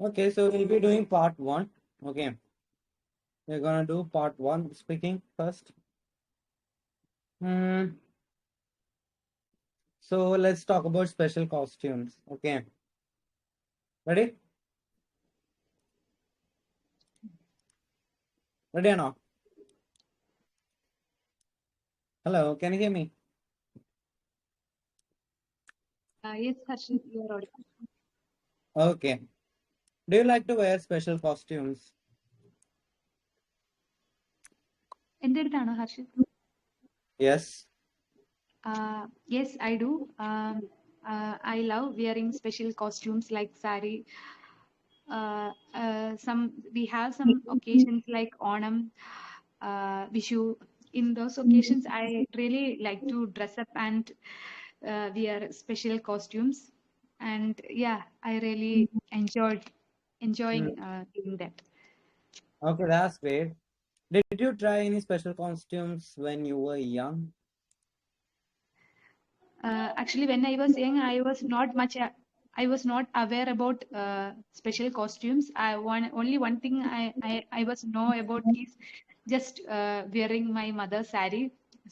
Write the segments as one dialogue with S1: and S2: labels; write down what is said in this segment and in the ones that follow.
S1: Okay, so we'll be doing part one. Okay, we're gonna do part one speaking first. Hmm. So let's talk about special costumes. Okay, ready? Ready or not? Hello, can you hear me?
S2: Yes, Harshit, you are audible.
S1: Okay. Do you like to wear special costumes?
S2: എൻ്റെ അടുത്താണോ Harshit?
S1: Yes.
S2: Yes, I do. I love wearing special costumes like sari. We have some occasions like Onam, Vishu. In those occasions, I really like to dress up and wear special costumes. And yeah, I really enjoying
S1: Hmm.
S2: doing that.
S1: Okay, that's great. Did you try any special costumes when you were young?
S2: Actually, when I was young, I was not aware about special costumes. Only one thing I was know about is just wearing my mother's saree.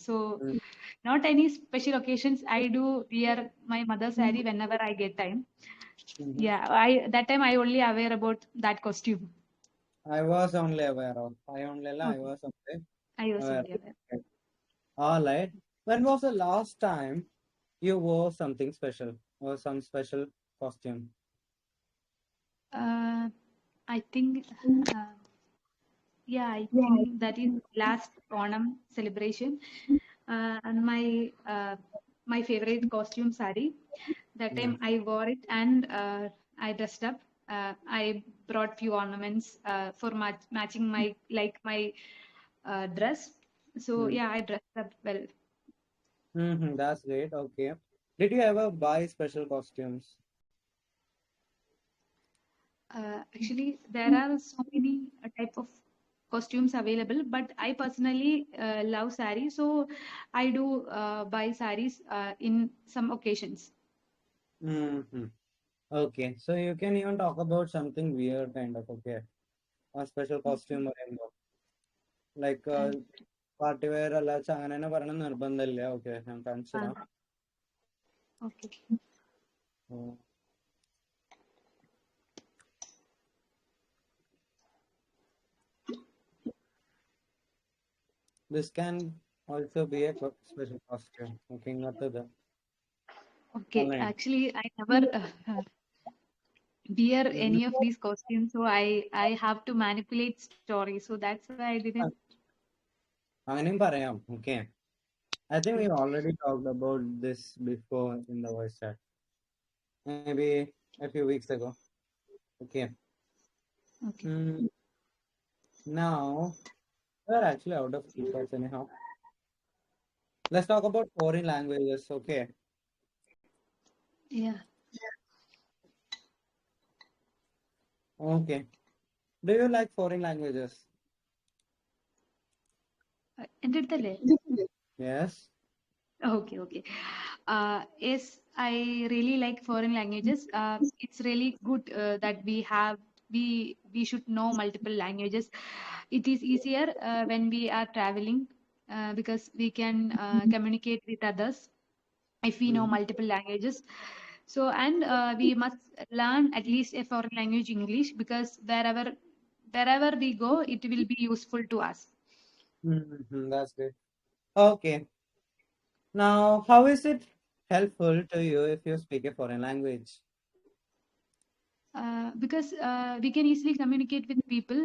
S2: So
S1: Mm.
S2: not any special occasions. I do wear my mother's saree whenever I get time.
S1: Mhm.
S2: Yeah, I that time I only aware about that costume.
S1: I was only aware of. I
S2: Okay,
S1: was only
S2: I was
S1: aware.
S2: only aware.
S1: Okay. All right. When was the last time you wore something special or some special costume?
S2: Uh, I think. Uh, Yeah, I think that is last Onam celebration. And my favorite costume sari. That
S1: Yeah.
S2: time I wore it and I dressed up. I brought few ornaments for matching my dress. So
S1: Mm.
S2: yeah, I dressed up well.
S1: That's great. Okay. Did you ever buy special costumes?
S2: Actually, there are so many type of costumes available, but I personally love saris, so I do buy saris in some occasions.
S1: Mm-hmm. Okay. So you can even talk about something weird kind of, okay. A special costume or anything. Like
S2: Uh,
S1: party wear അല്ല അങ്ങനെ പറയണം നിർബന്ധമില്ല. Okay, ഞാൻ കാണിച്ചു
S2: uh,
S1: തരാം.
S2: okay.
S1: Oh, this can also be a special costume. Okay, not the
S2: Okay.
S1: online.
S2: Actually, I never wear any of these costumes, so I have to manipulate stories. So that's why I didn't.
S1: അങ്ങനെയും പറയാം. Okay. I think we already talked about this before in the voice chat. Maybe a few weeks ago. Okay.
S2: Okay.
S1: Hmm. Now we're actually out of keywords anyhow. Let's talk about foreign languages. Okay.
S2: Yeah.
S1: Okay. Do you like foreign languages?
S2: എൻ്റെ അടുത്തല്ലേ?
S1: Yes.
S2: Okay, okay. Yes, I really like foreign languages. It's really good that we should know multiple languages. It is easier when we are traveling because we can communicate with others if we know
S1: Mhm.
S2: multiple languages. So, and we must learn at least a foreign language, English, because wherever we go, it will be useful to us.
S1: That's great. Okay. Now, how is it helpful to you if you speak a foreign language?
S2: Because we can easily communicate with people.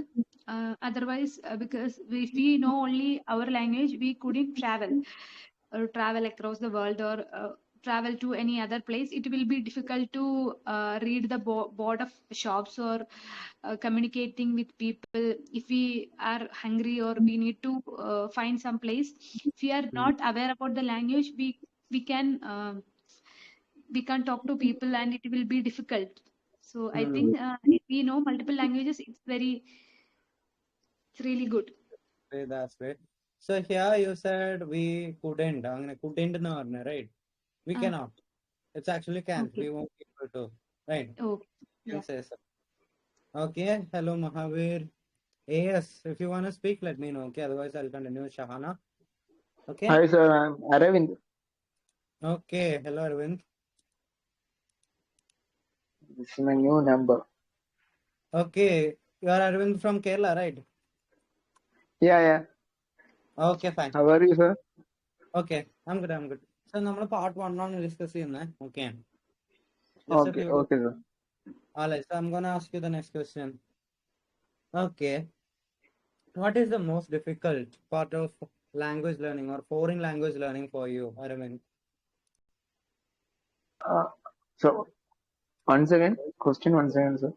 S2: Otherwise, because if we know only our language, we couldn't travel or travel across the world or travel to any other place. It will be difficult to read the board of shops or communicating with people. If we are hungry or we need to find some place, if we are
S1: Mm.
S2: not aware about the language, we can. We can't talk to people and it will be difficult. So I
S1: Hmm.
S2: think if we know multiple languages, it's really good.
S1: Okay, that's great. So here you said we couldn't. അങ്ങനെ couldn't എന്ന് പറഞ്ഞ, right? We
S2: uh,
S1: cannot. It's actually can.
S2: okay.
S1: We won't be able to. Right?
S2: Okay.
S1: You can
S2: Yeah.
S1: say so. Okay, hello Mahavir. Yes, if you want to speak, let me know. Okay, otherwise I'll continue with Shahana. Okay.
S3: Hi sir, I'm Aravind.
S1: Okay, hello Arvind.
S3: This is my new number.
S1: Okay, you are Arvind from Kerala, right?
S3: Yeah, yeah.
S1: Okay, fine.
S3: How are you, sir?
S1: Okay, I'm good. I'm good. So, നമ്മൾ part 1 ആണ് discuss ചെയ്യുന്നത്. Okay. Just a
S3: Okay,
S1: few.
S3: okay, sir.
S1: Alright, so I'm gonna ask you the next question. Okay. What is the most difficult part of language learning or foreign language learning for you, Arvind?
S3: Uh, so, once again, question once again, sir.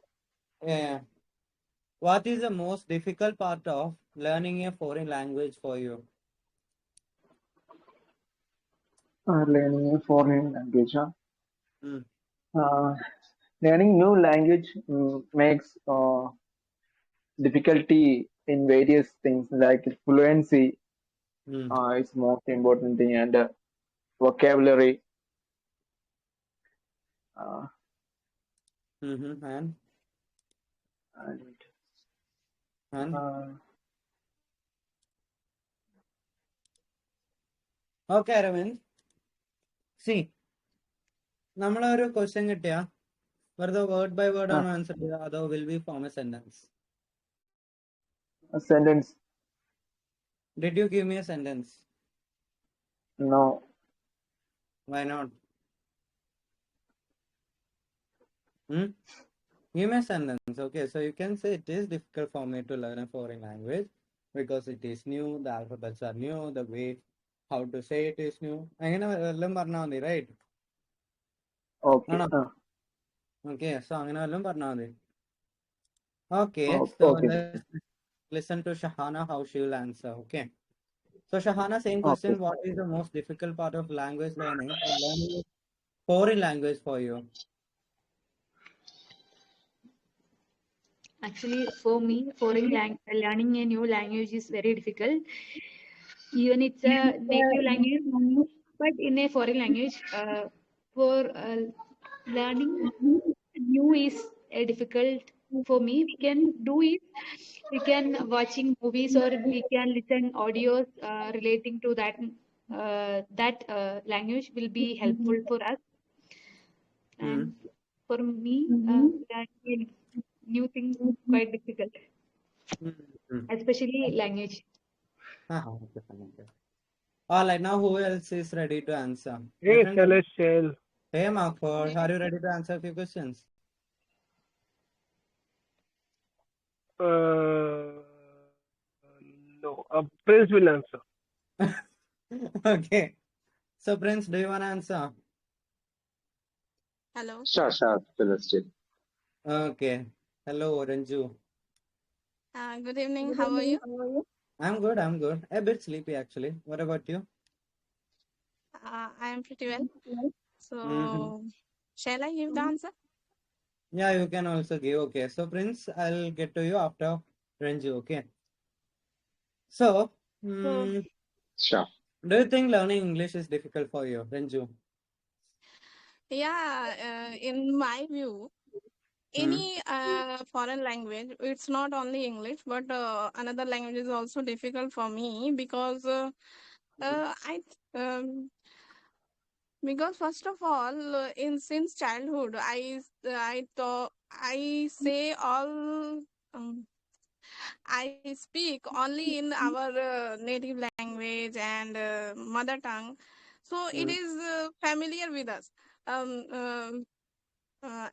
S1: Yeah. What is the most difficult part of learning a foreign language for you?
S3: Learning a foreign language. Huh?
S1: Mm.
S3: Uh, Learning new language makes difficulty in various things like fluency
S1: Mm.
S3: is most important thing and vocabulary. Uh,
S1: Mm-hmm.
S3: and
S1: And
S3: uh,
S1: okay, Arvind. See, നമ്മളൊരു question കിട്ടിയാ വെറുതെ word by word
S3: uh,
S1: ആണോ answer ചെയ്യുക അതോ will be form A sentence?
S3: a sentence.
S1: Did you give me a sentence?
S3: No.
S1: Why not? Hmm? Give me a sentence. Okay, so you can say it is difficult for me to learn a foreign language because it is new, the alphabets are new, the way how to say it is new. അങ്ങനെ വല്ലതും പറഞ്ഞാൽ മതി, right?
S3: Okay.
S1: ആണോ? Okay, so അങ്ങനെ വല്ലതും പറഞ്ഞാൽ മതി. Okay,
S3: Oh,
S1: so
S3: okay.
S1: let's listen to Shahana how she will answer. Okay. So Shahana, same
S3: Okay.
S1: question. What is the most difficult part of language learning or learning a foreign language for you?
S2: Actually, for me, learning a new language is very difficult. Even it's a native language, but in a foreign language, for learning new is difficult for me. We can do it. We can watching movies or we can listen audios relating to that language will be helpful for us.
S1: Hmm.
S2: And for me, learning a new thing quite difficult,
S1: Mm-hmm.
S2: especially language.
S1: Okay, fine, okay. All right, now who else is ready to answer? My
S4: Hey,
S1: friend,
S4: Celestial.
S1: hey Marco, are you ready to answer a few questions?
S4: Uh, no, Prince will answer.
S1: Okay. So, Prince, do you want to answer?
S5: Hello.
S3: Sure, Celestial.
S1: Okay. Hello, Ranju.
S5: Good evening. How are you?
S1: I'm good. I'm good. A bit sleepy, actually. What about you?
S5: I am pretty well.
S1: Mm-hmm.
S5: So, shall I give the answer?
S1: Yeah, you can also give. Okay. So, Prince, I'll get to you after Ranju. Okay. So,
S5: So,
S3: Sure.
S1: do you think learning English is difficult for you, Ranju?
S5: yeah, in my view,
S1: Hmm.
S5: any foreign language, it's not only English, but another language is also difficult for me because I um, because first of all, in since childhood, I say all. I speak only in our native language and mother tongue, so it
S1: Hmm.
S5: is familiar with us.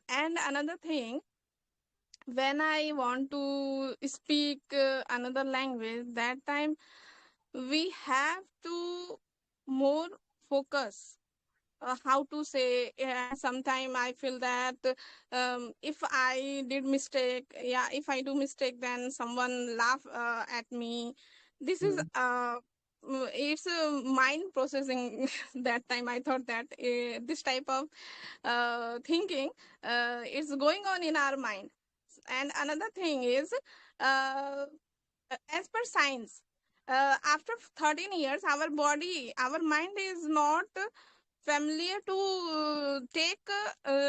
S5: And another thing, when I want to speak another language, that time we have to more focus how to say, and sometimes I feel that if I did mistake, yeah, if I do mistake, then someone laugh at me. This is
S1: Hmm.
S5: it's a mind processing. That time I thought that this type of thinking is going on in our mind. And another thing is, uh, as per science, after 13 years, our mind is not familiar to take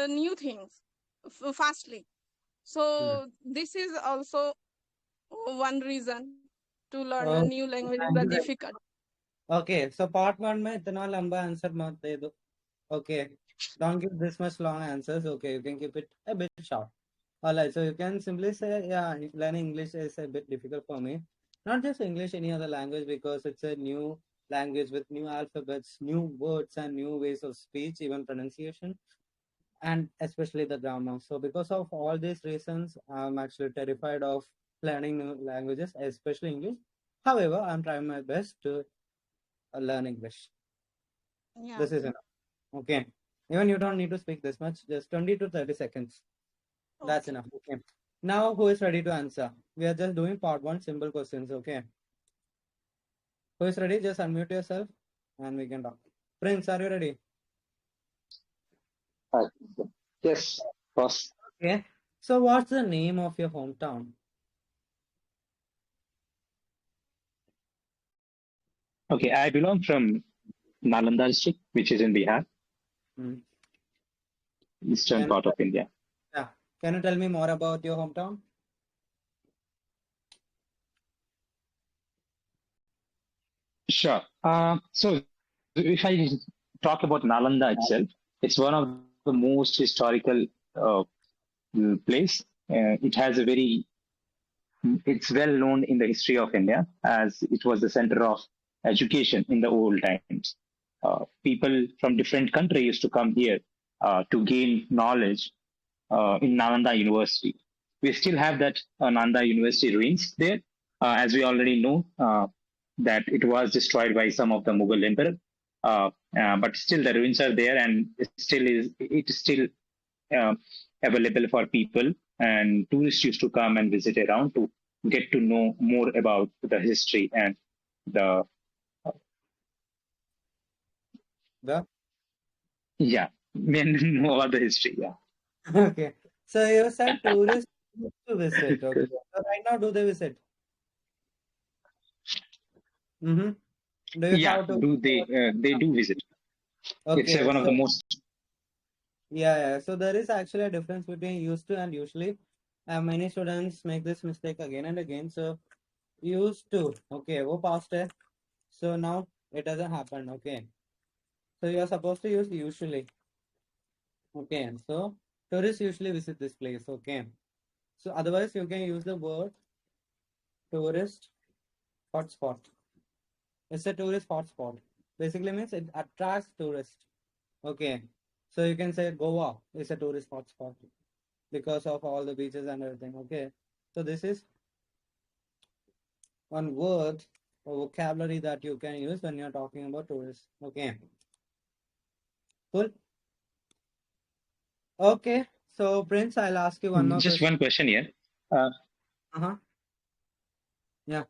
S5: new things fastly. So this is also one reason to learn a
S1: Oh,
S5: new language is
S1: thank you very
S5: difficult.
S1: Okay, so part one में इतना लंबा answer मत दे दो. Okay, don't give this much long answers. Okay, you can keep it a bit short. Alright, so you can simply say, yeah, learning English is a bit difficult for me. Not just English, any other language, because it's a new language with new alphabets, new words, and new ways of speech, even pronunciation, and especially the grammar. So, because of all these reasons, I'm actually terrified of learning new languages, especially English. However, I'm trying my best to learn English.
S5: Yeah.
S1: This is enough. Okay. Even you don't need to speak this much, just 20 to 30 seconds. That's
S5: Okay.
S1: enough. Okay. Now, who is ready to answer? We are just doing part one, simple questions. Okay. Who is ready? Just unmute yourself and we can talk. Prince, are you ready?
S3: Yes, boss.
S1: Okay. So, what's the name of your hometown?
S6: Okay, I belong from Nalanda district, which is in Bihar,
S1: Hmm.
S6: eastern
S1: Can,
S6: part of India.
S1: yeah. Can you tell me more about your hometown?
S6: Sure. So if I talk about Nalanda itself, it's one of the most historical uh, place. It has a very, it's well known in the history of India as it was the center of education in the old times. People from different countries used to come here to gain knowledge in Nalanda University. We still have that Nalanda University ruins there, as we already know that it was destroyed by some of the Mughal emperor. But still, the ruins are there, and it is still uh, available for people, and tourists used to come and visit around to get to know more about the history and the
S1: The
S6: yeah, men know about the history. Yeah.
S1: okay. So you said tourists used to visit. Okay. So right now, do they visit? Mm-hmm. Do you
S6: Yeah,
S1: have to?
S6: do they do visit? It's
S1: Okay.
S6: one of
S1: So
S6: the most.
S1: yeah. So there is actually a difference between used to and usually. Many students make this mistake again and again. So used to, okay, wo past hai. So now it doesn't happen. Okay. So you are supposed to use usually. Okay. So tourists usually visit this place. Okay. So otherwise you can use the word tourist hotspot. It's a tourist hotspot. Basically means it attracts tourists. Okay. So you can say Goa is a tourist hotspot because of all the beaches and everything. Okay. So this is one word or vocabulary that you can use when you're talking about tourists. Okay. Cool. Okay. So Prince, I'll ask you one more
S6: Just
S1: question.
S6: one question here. Uh,
S1: Uh-huh. Yeah.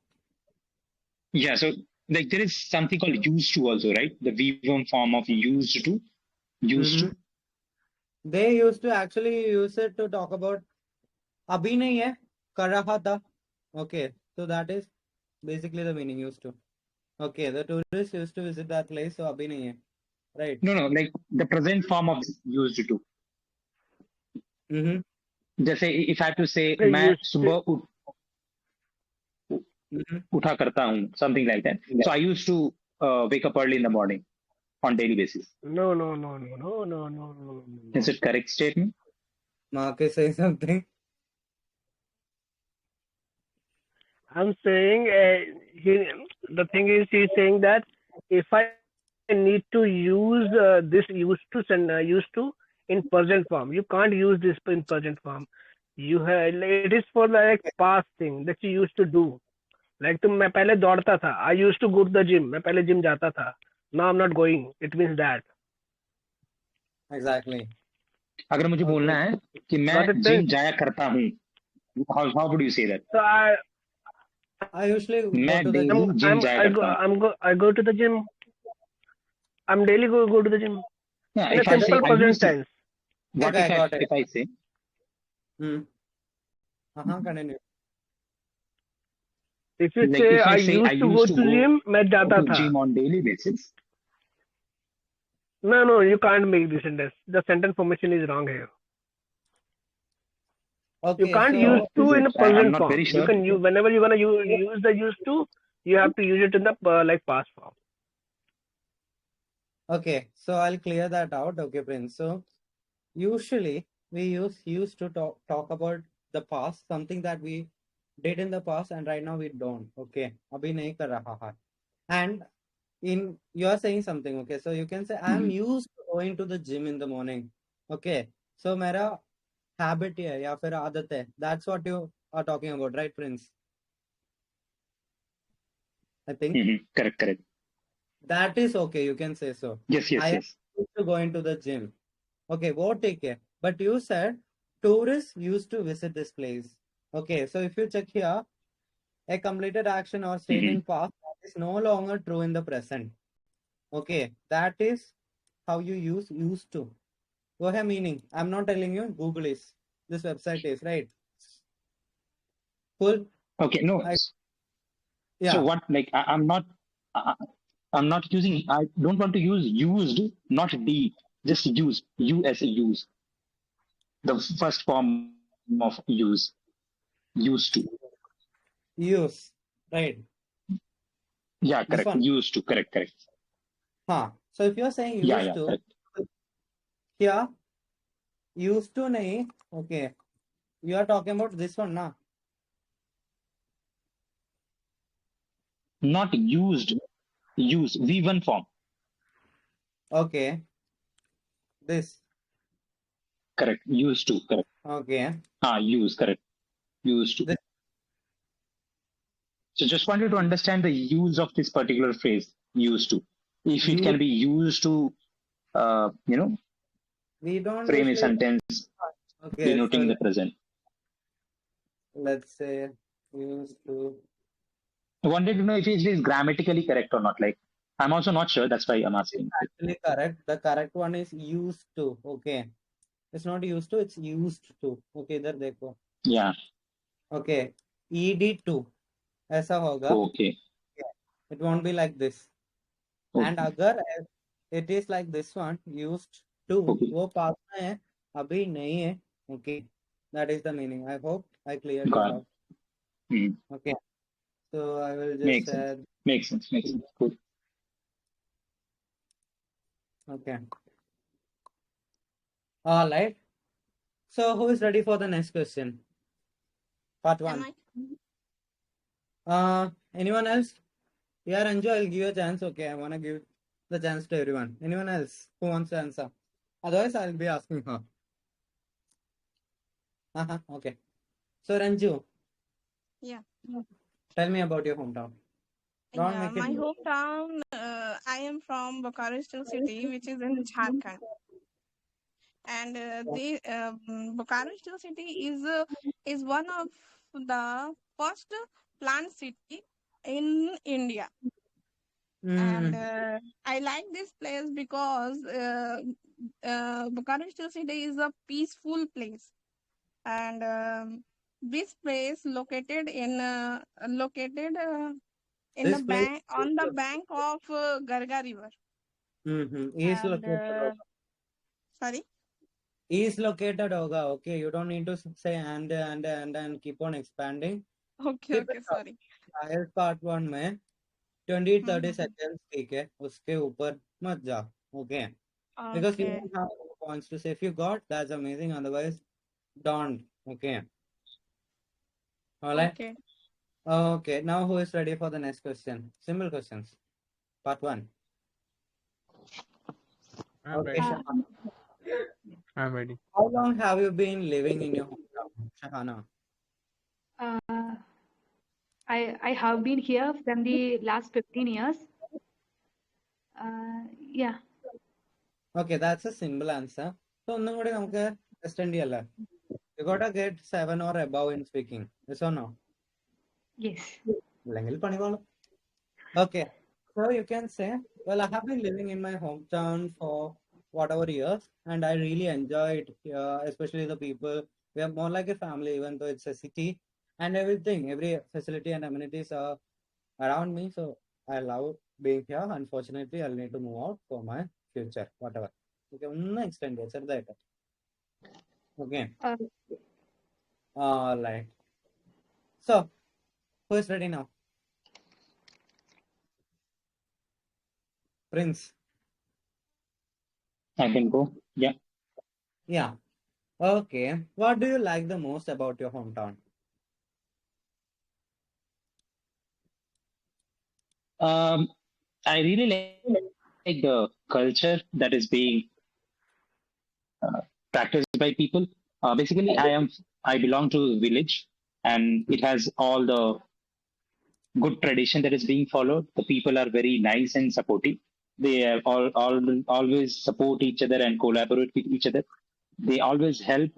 S6: yeah, so like there is something called used to also, right? The V1 form of used to, used
S1: Mm-hmm.
S6: to.
S1: They used to actually use it to talk about abhi nahi hai, kar raha tha. Okay. So that is basically the meaning used to. Okay. The tourists used to visit that place, so abhi nahi hai. Right.
S6: No, no, like the present form of used to.
S1: Mm-hmm.
S6: जैसे if I have to say
S4: They
S6: मैं
S4: used to,
S6: सुबह
S1: Mm-hmm.
S6: उठा करता हूँ, something like that. So I used to wake up early in the morning on daily basis.
S4: no, no, no, no, no, no, no, no, no.
S6: Is it correct statement?
S1: Marcus say something.
S4: I'm saying the thing is he's saying that if I need to use this used to in present form, you can't use this in present form. You have it is for the like past thing that you used to do. Like मैं पहले दौड़ता था. I used to go to the gym. मैं पहले gym जाता था. Now I'm not going. It means that.
S1: Exactly.
S6: अगर मुझे बोलना
S1: Okay.
S6: है कि मैं
S4: Got it,
S6: जिम
S4: Prince?
S6: जाया करता हूँ, how would you say that?
S4: So
S1: I usually go
S6: मैं
S1: to the
S6: daily जिम जाया करता हूँ.
S4: I go to the gym. I'm daily go to the gym
S6: Yeah,
S4: in a
S6: if I say
S4: simple
S6: I
S4: present
S6: used to,
S4: tense.
S6: what
S1: Okay, I got it.
S6: if I say
S1: Hmm. Uh-huh. Continue.
S4: If you
S6: like
S4: say
S6: if
S4: I
S6: I say I
S4: used to go
S6: used to
S4: to
S6: go
S4: gym, मैं जाता
S6: to
S4: था.
S6: gym on daily basis,
S4: No, you can't make this sentence. The sentence formation is wrong here. You
S1: Okay,
S4: can't
S1: so
S4: use to in a
S6: I'm
S4: present
S6: not
S4: form.
S6: very
S4: You
S6: sure.
S4: can use whenever you wanna use the used to, you have to use it in the like past form.
S1: okay, so I'll clear that out. Okay, Prince. So usually we used to talk about the past, something that we did in the past, and right now we don't. Okay, abhi nahi kar raha hai. And in you are saying something. Okay, so you can say I'm
S6: Mhm.
S1: used to going to the gym in the morning. Okay, so मेरा habit है या फिर आदत है. That's what you are talking about, right, Prince? I think
S6: Correct, correct.
S1: that is okay. You can say so.
S6: Yes,
S1: I
S6: yes,
S1: am
S6: yes.
S1: used to going to the gym. Okay, what take care? But you said tourists used to visit this place. Okay, so if you check here, a completed action or state
S6: Mhm.
S1: in past that is no longer true in the present. Okay, that is how you use used to. What a meaning. I'm not telling you. Google is. This website is right. Cool.
S6: Okay, no.
S1: I
S6: So
S1: yeah.
S6: what? Like I- I'm not using. I don't want to use used, not D. Just use. U as a use. The first form of use. Used to.
S1: Use. Right.
S6: Yeah,
S1: This
S6: correct.
S1: one.
S6: Used to. Correct, correct.
S1: Huh. So if you're saying
S6: Yeah,
S1: used
S6: yeah,
S1: to,
S6: correct.
S1: here used to nahi. Okay. You are talking about this one, na?
S6: Not used. Use. V1 form.
S1: Okay. This.
S6: Correct. Used to. Correct.
S1: Okay.
S6: Use. Correct. Used to.
S1: This
S6: So just wanted to understand the use of this particular phrase. Used to. If it
S1: you
S6: can be used to, uh, you know,
S1: we don't
S6: frame a
S1: usually
S6: sentence
S1: okay,
S6: denoting
S1: so
S6: the present.
S1: let's say used to
S6: I wanted to know if it is grammatically correct or not. Like, I'm also not sure. That's why I'm
S1: it's
S6: asking.
S1: actually correct. The correct one is used to. Okay. It's not used to, it's used to. Okay, इधर देखो.
S6: Yeah.
S1: Okay. ED to ऐसा होगा.
S6: Okay.
S1: Yeah. It won't be like this. And
S6: Okay.
S1: अगर it is like this one, used to,
S6: Okay.
S1: वो पास में है, अभी नहीं है. Okay. That is the meaning. I hope I cleared it
S6: Got it.
S1: out.
S6: Hmm.
S1: Okay. So I will just
S6: Makes sense.
S1: say,
S6: Makes sense. Makes sense. Cool.
S1: okay. All right. So who is ready for the next question? Part
S5: Am
S1: one.
S5: I?
S1: Anyone else? Yeah, Ranju, I'll give you a chance. Okay, I want to give the chance to everyone. Anyone else who wants to answer? Otherwise, I'll be asking her. Okay. So, Ranju,
S5: Yeah.
S1: tell me about your hometown. Don't
S5: Yeah,
S1: make it.
S5: my hometown, I am from Bokaro city, which is in Jharkhand. And the Bokaro city is one of the first plant city in India. And I like this place because Bokaro city is a peaceful place. And this place located in the
S1: This place
S5: bank on the bank of Garga River.
S1: is
S5: And
S1: located.
S5: sorry.
S1: Is located hoga. Okay, you don't need to say and keep on expanding.
S5: Okay,
S1: Keep it
S5: okay,
S1: up.
S5: sorry.
S1: शायद part one में 20-30
S5: Mm-hmm.
S1: seconds ठीक है उसके ऊपर मत जा. Okay. Because you
S5: Okay,
S1: don't have points to say. If you got, that's amazing. Otherwise, don't. Okay. All right.
S5: okay.
S1: Okay. Now, who is ready for the next question? Simple questions. Part one.
S7: I'm
S1: Okay,
S7: ready.
S1: Shahana.
S7: I'm ready.
S1: How long have you been living in your hometown, Shahana?
S2: Uh, I have been here from the last 15 years. Yeah.
S1: Okay, that's a simple answer. So, ഒന്നും കൂടി നമുക്ക് extend ചെയ്യല്ലേ? You gotta get 7 or above in speaking. Yes or no?
S2: Yes.
S1: ഇല്ലെങ്കിൽ പണി പാളും. Okay. So you can say, well, I have been living in my hometown for whatever years, and I really enjoy it here, especially the people. We are more like a family, even though it's a city, and everything, every facility and amenities are around me. So I love being here. Unfortunately, I'll need to move out for my future, whatever. Okay, ഒന്ന് extend ചെയ്യാം ചെറുതായിട്ട്. Okay. All right. So, who is ready now? Prince.
S6: I can go. Yeah.
S1: Yeah. Okay. What do you like the most about your hometown?
S6: Um, I really like the culture that is being practiced by people. Basically, I belong to a village, and it has all the good tradition that is being followed. The people are very nice and supportive. They always support each other and collaborate with each other. They always help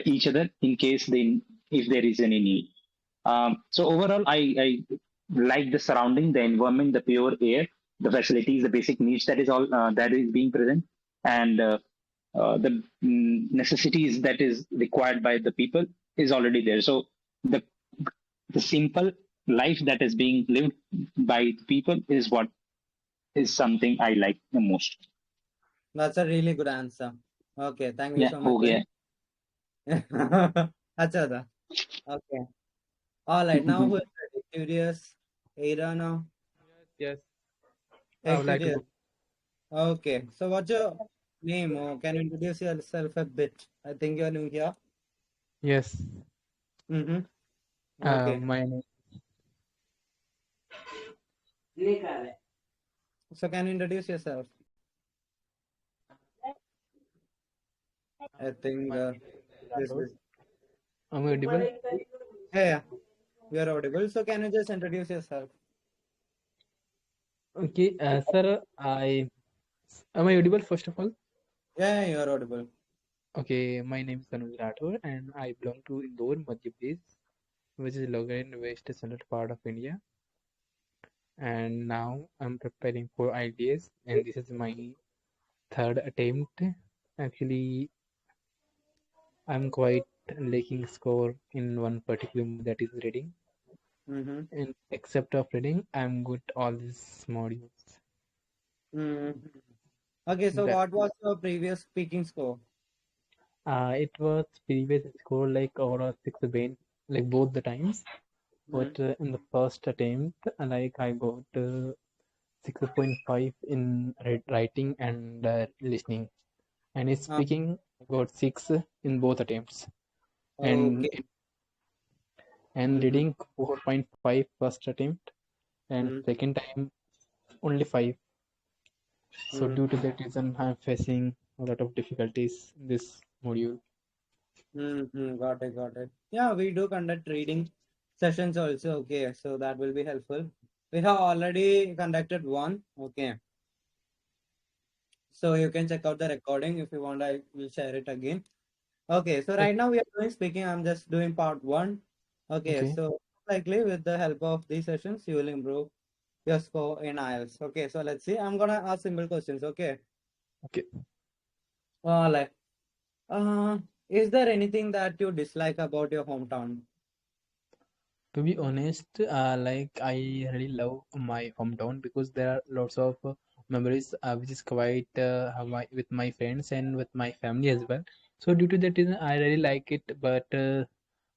S6: each other in case they if there is any need. So overall, I like the surrounding, the environment, the pure air, the facilities, the basic needs that is all that is being present, and the necessities that is required by the people is already there. So the the simple life that is being lived by the people is what is something I like the most.
S1: That's a really good answer. Okay, thank you
S6: Yeah.
S1: so much,
S6: Oh
S1: Prince.
S6: yeah.
S1: Acha tha. Okay. All right. Now who is ready? Curious. Ada now.
S7: Yes, I
S1: Hey,
S7: would like to
S1: curious.
S7: go.
S1: Okay. So what's your name? Or can you introduce yourself a bit? I think you're new here.
S7: Yes,
S1: Mm-hmm. Okay.
S7: my name.
S1: So can you introduce yourself? I think
S7: My name is
S1: this
S7: Rathod.
S1: is.
S7: Am I audible?
S1: Yeah, you're audible. So can you just introduce yourself?
S7: Okay, sir, am I audible first of all?
S1: Yeah, you're audible.
S7: Okay, my name is Anuj Rathod and I belong to Indore, Madhya Pradesh, which is located in west central part of India. And now I'm preparing for IELTS, and this is my third attempt. Actually, I'm quite lacking score in one particular module, that is reading.
S1: Mm-hmm.
S7: And except of reading, I'm good all these modules.
S1: Mm-hmm. Okay, so
S7: That
S1: what was your previous speaking score?
S7: it was previous score like overall 6 band, like both the times.
S1: Mm-hmm.
S7: But in the first attempt, like I got 6.5 in writing and listening, and in speaking I got 6 in both attempts, and
S1: Okay. Mm-hmm.
S7: reading 4.5 first attempt, and
S1: Mm-hmm.
S7: second time only 5. So
S1: Mm-hmm.
S7: due to that reason, I'm facing a lot of difficulties in this module.
S1: Mm-hmm. Got it, got it. Yeah, we do conduct reading sessions also. Okay, so that will be helpful. We have already conducted one. Okay, so you can check out the recording if you want. I will share it again. Okay, so right
S7: Okay.
S1: now we are doing speaking. I'm just doing part one. Okay,
S7: Okay.
S1: so likely with the help of these sessions, you will improve your score in IELTS. Okay, so let's see. I'm gonna ask simple questions. Okay,
S7: Okay.
S1: like, uh, is there anything that you dislike about your hometown?
S7: To be honest, like I really love my hometown because there are lots of memories which is quite with my friends and with my family as well. So due to that reason, I really like it. But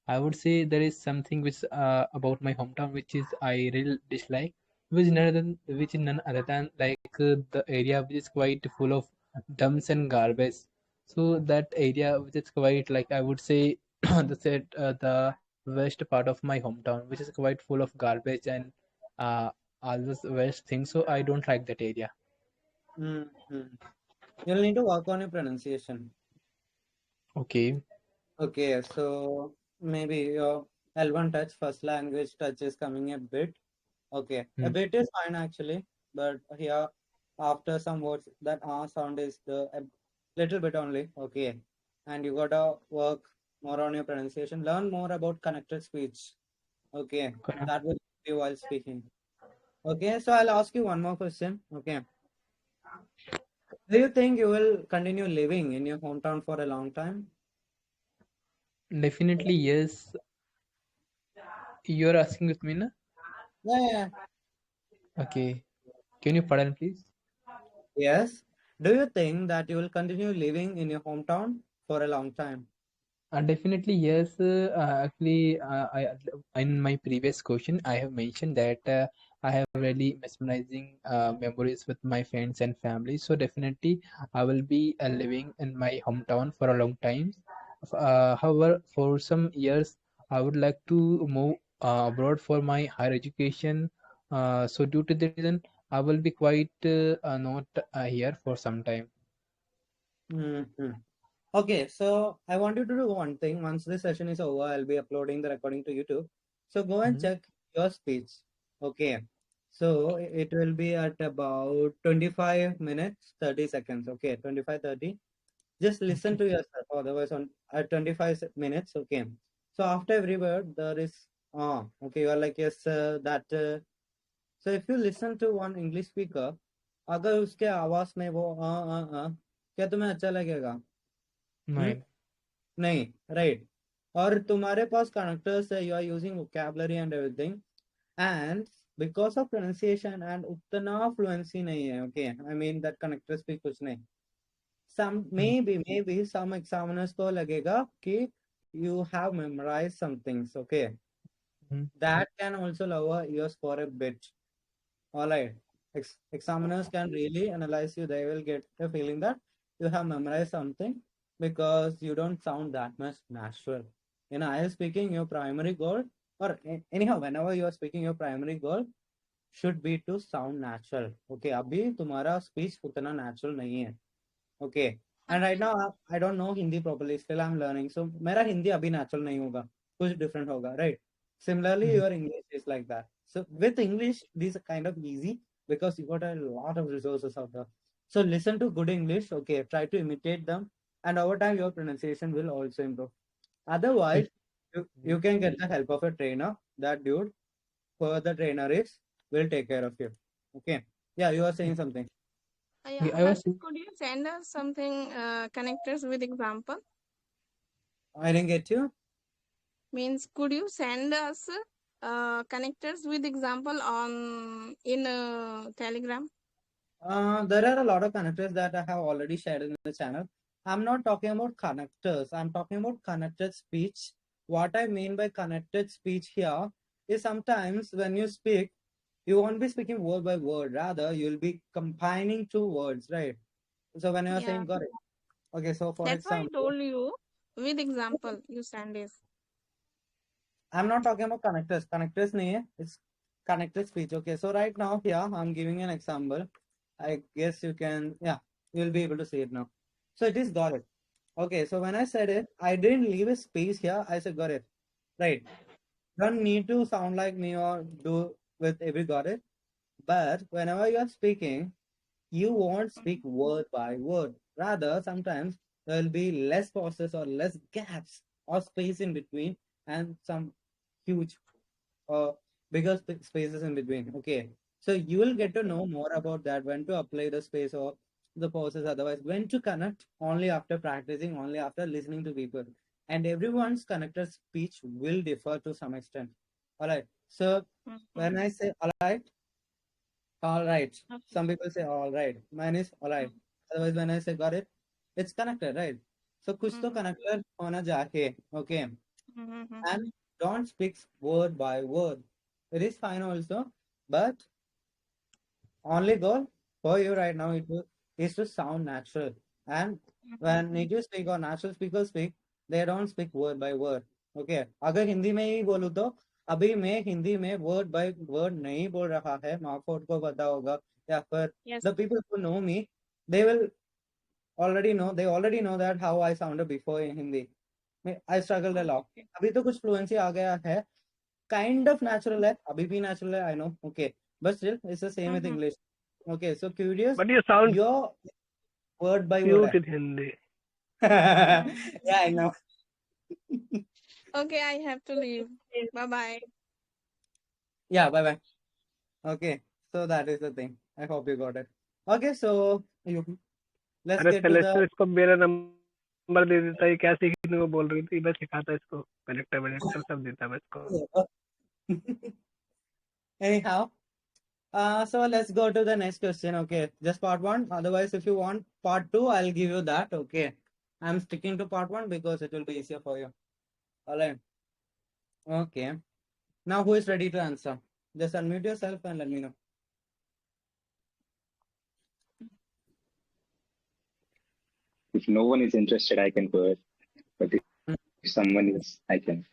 S7: I would say there is something which about my hometown which is I really dislike, which is none other than like the area which is quite full of dumps and garbage. So that area which is quite like I would say the west part of my hometown, which is quite full of garbage and uh, all those waste things. So I don't like that area.
S1: Mm-hmm. You'll need to work on your pronunciation.
S7: Okay.
S1: Okay, so maybe your L1 touch, first language touch is coming a bit. Okay, a
S7: Hmm.
S1: bit is fine actually, but here after some words that R sound is the a little bit only. Okay, and you gotta work more on your pronunciation. Learn more about connected speech. Okay,
S7: Correct.
S1: that will help you while speaking. Okay, so I'll ask you one more question. Okay, do you think you will continue living in your hometown for a long time?
S7: Definitely yes. You're asking with me, na?
S1: Yeah.
S7: Okay. Can you pardon, please?
S1: Yes. Do you think that you will continue living in your hometown for a long time?
S7: Definitely, yes. Actually, in my previous question, I have mentioned that I have really mesmerizing memories with my friends and family. So definitely, I will be living in my hometown for a long time. However, for some years, I would like to move abroad for my higher education. So due to the reason, I will be quite not here for some time.
S1: Hmm. Okay, so I want you to do one thing. Once this session is over, I'll be uploading the recording to YouTube. So go and
S7: Mhm.
S1: check your speech. Okay. So it will be at about 25 minutes, 30 seconds. Okay, 25, 30. Just listen
S7: Okay.
S1: to yourself. Otherwise, on at 25 minutes. Okay. So after every word, there is okay. You are like yes, that. So if you listen to one English speaker, अगर उसके आवाज में वो क्या तुम्हें अच्छा लगेगा? Hmm,
S7: Right.
S1: नहीं, राइट. और तुम्हारे पास कनेक्टर्स है, you are using vocabulary and everything, and because of pronunciation and उतना फ्लुएंसी नहीं है. Okay, I mean that connectors भी कुछ नहीं. some
S7: Mm,
S1: maybe some examiners को लगेगा कि you have memorized some things. Okay,
S7: mm,
S1: that can also lower your score a bit. All right. Examiners can really analyze you. They will get the feeling that you have memorized something because you don't sound that much natural. In IELTS speaking, your primary goal, or anyhow, whenever you are speaking, your primary goal should be to sound natural. Okay, अभी तुम्हारा speech उतना natural नहीं है. Okay. And right
S5: Okay.
S1: now I don't know Hindi properly. Still I'm learning. So मेरा हिंदी अभी natural नहीं होगा. कुछ different होगा, right? Similarly,
S7: mm,
S1: your English is like that. So with English, this is kind of easy because you got a lot of resources out there. So listen to good English. Okay, try to imitate them, and over time your pronunciation will also improve. Otherwise,
S7: okay.
S1: you can get the help of a trainer. That dude, whoever the trainer is, will take care of you. Okay. Yeah, you are saying something.
S7: Okay,
S5: Yeah,
S7: I was
S5: Harshit, could you send us something connectors with example?
S1: I didn't get you.
S5: Means could you send us connectors with example on in Telegram?
S1: There are a lot of connectors that I have already shared in the channel. I'm not talking about connectors. I'm talking about connected speech. What I mean by connected speech here is sometimes when you speak, you won't be speaking word by word. Rather, you'll be combining two words, right? So when you're
S5: Yeah,
S1: saying, got it. Okay, so for
S5: that's why I
S1: example,
S5: told you with example you send this.
S1: I'm not talking about connectors. Connectors nahi hai. It's connected speech. Okay, so right now here I'm giving an example. I guess you can, yeah, you'll be able to see it now. So it is got it. Okay, so when I said it, I didn't leave a space here. I said got it. Right. Don't need to sound like me or do with every got it. But whenever you are speaking, you won't speak word by word. Rather, sometimes there will be less pauses or less gaps or space in between and some huge bigger spaces in between. Okay, so you will get to know more about that, when to apply the space or the pauses, otherwise when to connect, only after practicing, only after listening to people. And everyone's connected speech will differ to some extent. All right, so
S5: Mm-hmm.
S1: when I say all right,
S5: Okay.
S1: some people say all right, mine is all right. Otherwise when I say got it, it's connected, right? So kuch to
S5: Mm-hmm.
S1: connected hona jaake. Okay,
S5: Mm-hmm.
S1: and don't speak word by word. It is fine also, but only goal for you right now is to sound natural. And when
S5: Mm-hmm.
S1: native speak or natural speakers speak, they don't speak word by word. Okay, अगर हिंदी में ही बोलूँ तो अभी मैं हिंदी में word by word नहीं बोल रहा है. मार्फोर्ड को पता होगा, या फिर
S5: Yes.
S1: the people who know me, they will already know that how I sounded before in Hindi. I struggled a lot.
S5: Okay.
S1: अभी तो कुछ fluency आ गया है, kind of natural है, अभी भी natural है, I know. Okay, but still it's the same with
S5: Mm-hmm.
S1: English. Okay, so curious,
S4: But you sound
S1: your word by word
S4: cute
S1: है.
S4: in Hindi.
S1: Yeah, I know.
S5: Okay, I have to leave. Bye bye.
S1: Yeah, bye bye. Okay, so that is the thing. I hope you got it. Okay, so let's
S4: अरे
S1: get to the
S4: सेलेस्टर इसको मेरा number दे देता है, क्या सीखने को बोल रही थी, मैं सिखाता इसको, कनेक्टर वनेक्टर सब देता मैं इसको.
S1: anyhow. So let's go to the next question. Okay, just part one. Otherwise, if you want part two, I'll give you that. Okay, I'm sticking to part one because it will be easier for you. All right. Okay. Now, who is ready to answer? Just unmute yourself and let me know.
S6: If no one is interested, I can go ahead. But if someone is, I can.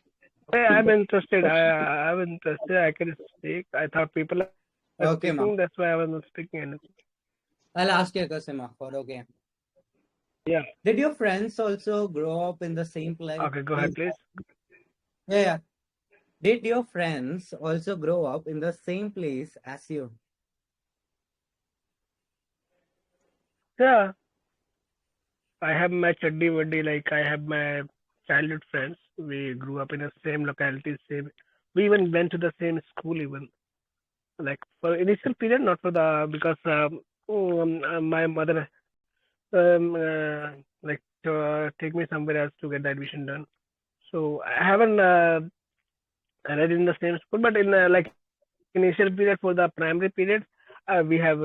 S4: I'm interested. I'm interested. I can speak. I thought people are
S1: Okay,
S4: speaking.
S1: ma'am.
S4: That's why I was not speaking anything.
S1: I'll ask you a question, for okay.
S4: Yeah.
S1: Did your friends also grow up in the same place?
S4: Okay, go ahead, please.
S1: Yeah. Did your friends also grow up in the same place as you?
S4: Yeah. I have my chaddi waddi, like I have my childhood friends. We grew up in the same locality, same. We even went to the same school, even like for initial period, not for the because my mother like take me somewhere else to get the admission done. So I haven't read in the same school, but in like initial period for the primary period, we have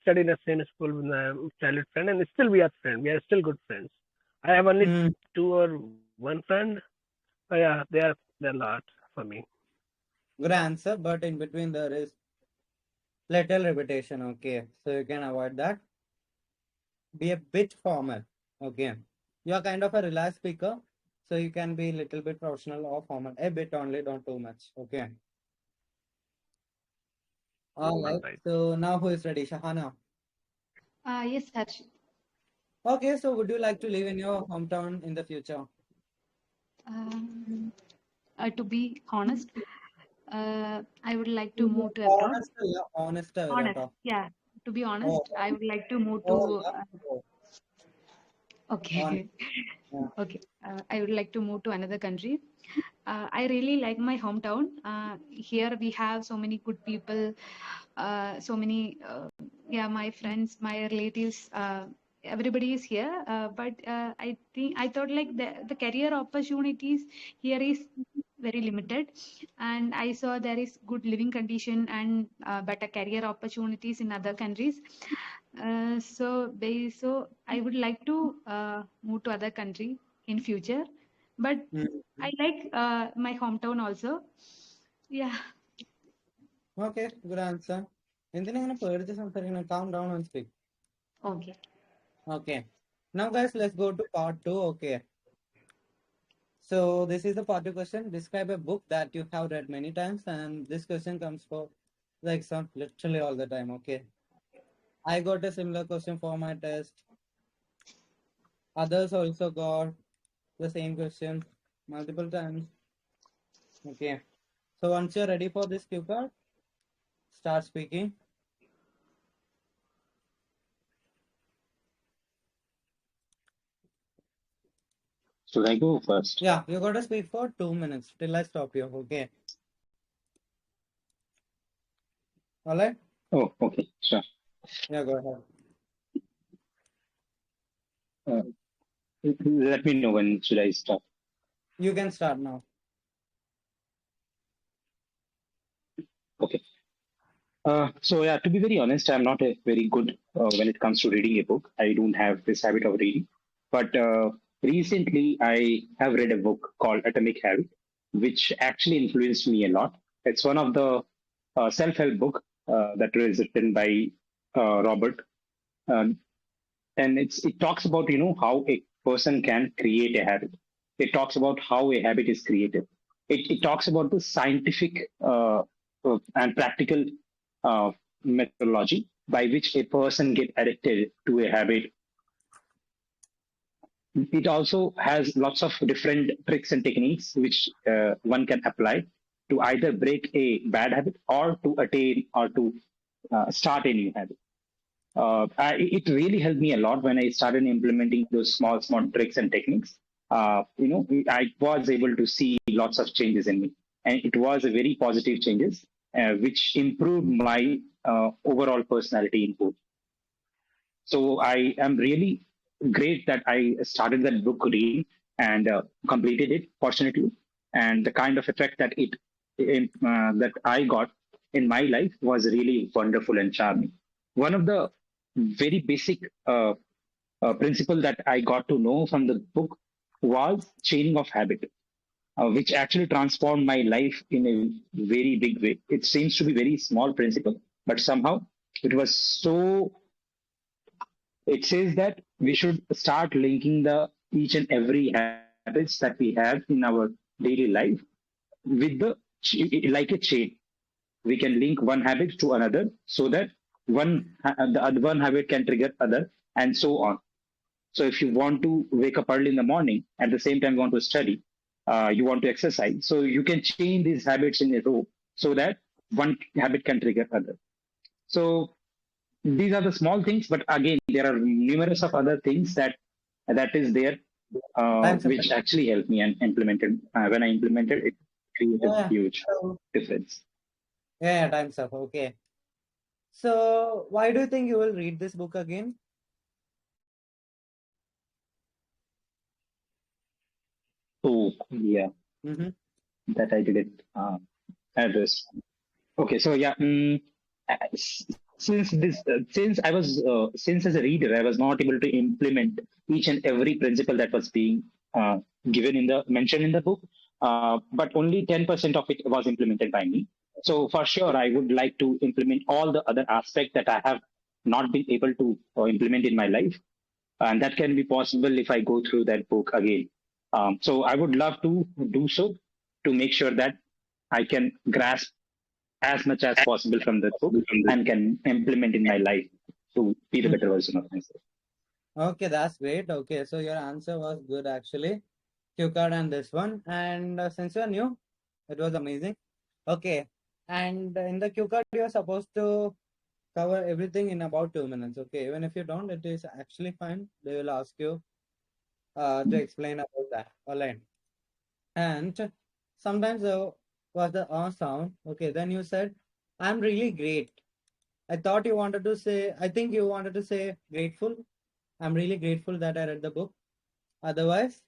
S4: studied in the same school with my childhood friend, and still we are friends. We are still good friends. I have only
S1: Hmm.
S4: two or one friend. But yeah, they are a lot for me.
S1: Good answer, but in between there is little repetition. Okay, so you can avoid that. Be a bit formal. Okay, you are kind of a relaxed speaker, so you can be a little bit professional or formal. A bit only, don't too much. Okay. All
S4: All
S1: right.
S4: right.
S1: So now who is ready? Shahana.
S2: Yes, Harsh.
S1: Okay, so would you like to live in your hometown in the future?
S2: Um, to be honest, I would like to move to abroad.
S1: Honest, yeah, honest,
S2: Honest,
S1: Rata.
S2: yeah. To be
S1: Oh,
S2: honest, I would like to move
S1: oh,
S2: to.
S1: yeah. Oh, honest.
S2: Okay,
S1: Yeah.
S2: okay. I would like to move to another country. I really like my hometown. Here we have so many good people, so many, yeah, my friends, my relatives, everybody is here. But I thought like the career opportunities here is very limited, and I saw there is good living condition and better career opportunities in other countries. So I would like to move to other country in future, but
S1: Mm.
S2: I like my hometown also. Yeah.
S1: Okay, good answer. എന്തിനാ പേടിച്ച് സംസാരിക്കണം? Calm down and speak.
S2: Okay.
S1: Okay. Now, guys, let's go to part two. Okay. So this is the part two question. Describe a book that you have read many times, and this question comes for the exam literally all the time. Okay. I got a similar question for my test. Others also got the same question multiple times. Okay. So once you're ready for this cue card, start speaking.
S6: Should I go first?
S1: Yeah, you got to speak for 2 minutes till I stop you. Okay. All right.
S6: Oh, okay, sure.
S1: Yeah, go ahead.
S6: Uh, Let me know when should I start.
S1: You can start now.
S6: Okay. So yeah, to be very honest, I'm not a very good when it comes to reading a book. I don't have this habit of reading. But recently, I have read a book called Atomic Habit, which actually influenced me a lot. It's one of the self-help book that was written by Robert, um, and it talks about how a person can create a habit. It talks about how a habit is created. It talks about the scientific and practical methodology by which a person get addicted to a habit. It also has lots of different tricks and techniques which one can apply to either break a bad habit or to attain or to start a new habit. It really helped me a lot when I started implementing those small tricks and techniques. I was able to see lots of changes in me, and it was a very positive changes, which improved my overall personality in both. So I am really great that I started that book reading and completed it, fortunately. And the kind of effect that I got in my life was really wonderful and charming. One of the very basic principle that I got to know from the book was chaining of habit, which actually transformed my life in a very big way. It seems to be very small principle, but somehow it was so. It says that we should start linking the each and every habits that we have in our daily life with the like a chain. We can link one habit to another so that the other one habit can trigger other, and so on. So if you want to wake up early in the morning, at the same time you want to study, you want to exercise, so you can chain these habits in a row so that one habit can trigger other. So these are the small things, but again, there are numerous of other things that is there,
S1: Time's up.
S6: which actually helped me and implemented. When I implemented it, created a
S1: Yeah.
S6: huge
S1: So,
S6: difference.
S1: yeah, time's up. Okay. So, why do you think you will read this book again?
S6: Oh yeah,
S1: Mm-hmm.
S6: that I didn't address. Okay, so yeah, since I was since as a reader, I was not able to implement each and every principle that was being given in the mentioned in the book, but only 10% of it was implemented by me. So for sure, I would like to implement all the other aspects that I have not been able to implement in my life, and that can be possible if I go through that book again. So I would love to do so to make sure that I can grasp as much as possible from the book and can implement in my life to be the better version of myself.
S1: Okay, that's great. Okay, so your answer was good actually. Cue card and this one. And since you're new, it was amazing. Okay, and in the cue card, you're supposed to cover everything in about 2 minutes. Okay, even if you don't, it is actually fine. They will ask you to explain about that. All right. And sometimes was the sound. Okay, then you said, I'm really great. I thought you wanted to say, I think you wanted to say grateful. I'm really grateful that I read the book. Otherwise,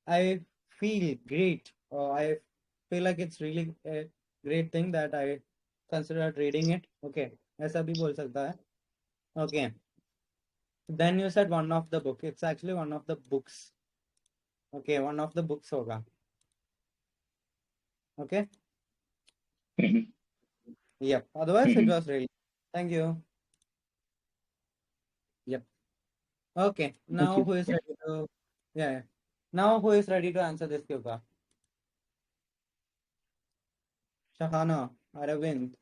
S1: I feel great, or I feel like it's really a great thing that I considered reading it. Okay, ऐसा भी बोल सकता है. Okay, then you said one of the book. It's actually one of the books. Okay, one of the books होगा. Okay.
S6: Mhm,
S1: Yep. Otherwise, it
S6: mhm,
S1: was really. Thank you. Yep. Okay.
S6: Thank
S1: Now
S6: you.
S1: who is ready to? Yeah. Yeah. Now who is ready to answer this, Kyuka? Shahana, Aravind,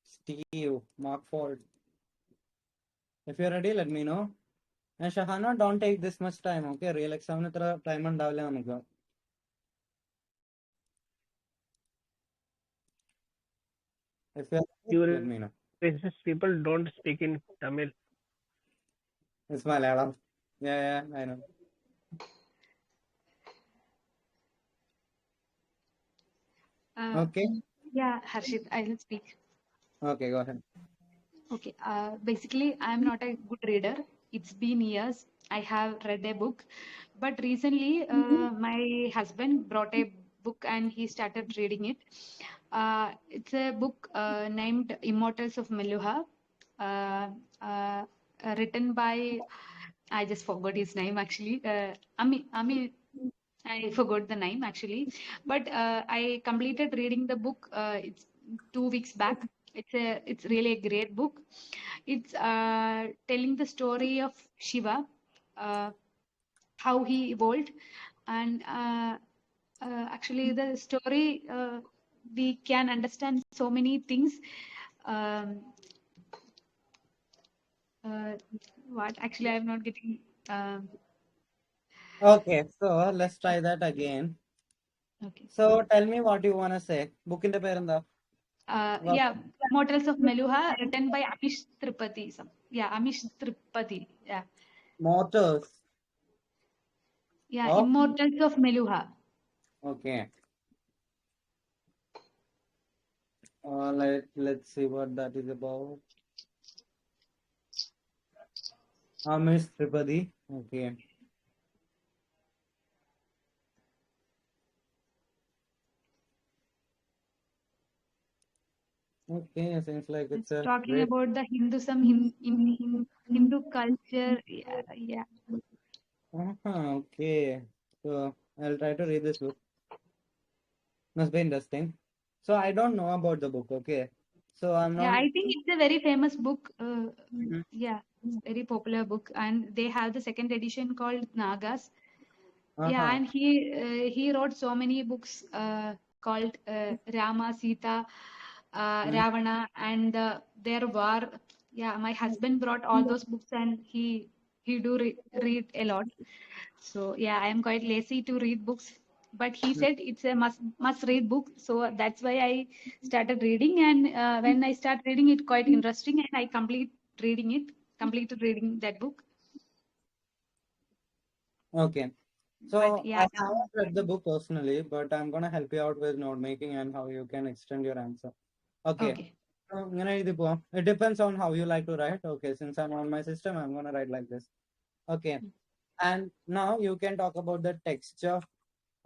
S1: Steve, Mark Ford. If you're ready, let me know. And Shahana, don't take this much time, okay? Real exam में तेरा time ഉണ്ടാവില്ല നമുക്ക്. If you're ready,
S4: You
S1: let me know.
S4: racist people don't speak in Tamil.
S1: It's Malayalam. Yeah, I know. Okay.
S2: Yeah, Harshit, I will speak.
S1: Okay, go ahead.
S2: Okay, basically, I'm not a good reader. It's been years I have read a book, but recently, my husband brought a book and he started reading it. It's a book named Immortals of Meluha, uh, uh, written by, I just forgot his name actually. Ami, I forgot the name actually, but I completed reading the book. It's 2 weeks back. It's really a great book. It's telling the story of Shiva, uh, how he evolved, and actually the story we can understand so many things. Um, uh, what actually I'm not getting. Um,
S1: Okay, so let's try that again.
S2: okay.
S1: So tell me what you want to say. Book in the പേരെന്താ?
S2: Yeah, Mortals of Meluha, written by Amish Tripathi. Yeah, Amish Tripathi. Yeah,
S1: Mortals
S2: yeah,
S1: of.
S2: Immortals of Meluha.
S1: Okay. Let's see what that is about. Amish Tripathi. Okay. Okay, seems like it's
S2: It's
S1: a
S2: talking
S1: great.
S2: about the Hinduism in Hindu culture. Yeah, yeah.
S1: Okay. So I'll try to read this book. Must be interesting. So I don't know about the book. Okay. So I'm
S2: Yeah,
S1: not.
S2: I think it's a very famous book.
S1: Mhm.
S2: Yeah, it's very popular book, and they have the second edition called Nagas. Yeah,
S1: Uh-huh.
S2: and he wrote so many books called Rama, Sita,
S1: Mm.
S2: Ravana, and their war. Yeah, my husband brought all those books, and he do read a lot. So yeah, I am quite lazy to read books, but he said it's a must read book. So that's why I started reading, and when I start reading it, quite interesting, and I completed reading that book.
S1: Okay.
S2: But
S1: So
S2: yeah,
S1: I haven't read the book personally, but I'm gonna help you out with note making and how you can extend your answer. Okay.
S2: okay.
S1: So ഇങ്ങനെ എഴുതി പോവാം. It depends on how you like to write. Okay, since I'm on my system, I'm gonna write like this. Okay. And now you can talk about the texture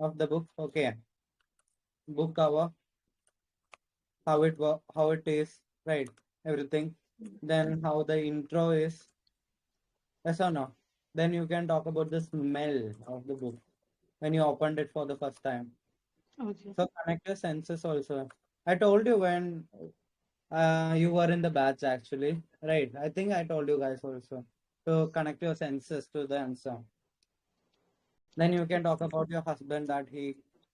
S1: of the book. Okay. Book cover, how it is, right? Everything. Then how the intro is. Yes or no? Then you can talk about the smell of the book when you opened it for the first time.
S2: Okay.
S1: So connect your senses also. I told you when you were in the batch actually, right? I think I told you guys also to connect your senses to the answer. Then you can talk about your husband that he